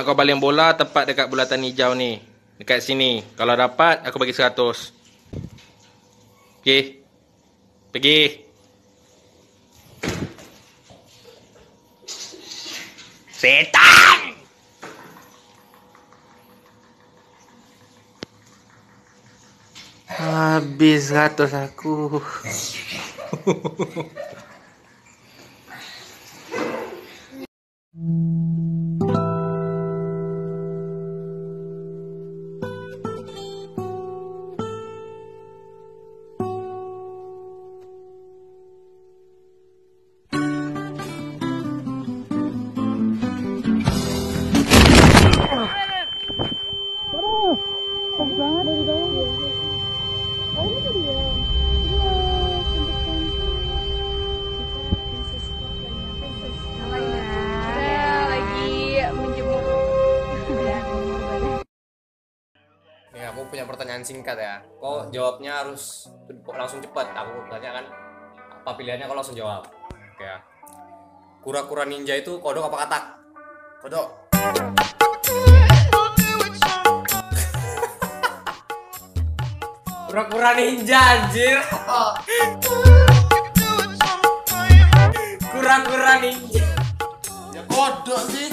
kau baling bola tepat dekat bulatan hijau ni. Dekat sini. Kalau dapat, aku bagi 100. Okey. Pergi. Setan! Habis 100 aku. Nih, aku punya pertanyaan singkat ya. Kok jawabnya harus langsung cepat. Aku tanya kan apa pilihannya, kau langsung jawab. Oke ya. Kura-kura ninja itu kodok apa katak? Kodok. Kura-kura ninja anjir. Kura-kura ninja. Ya kodok sih.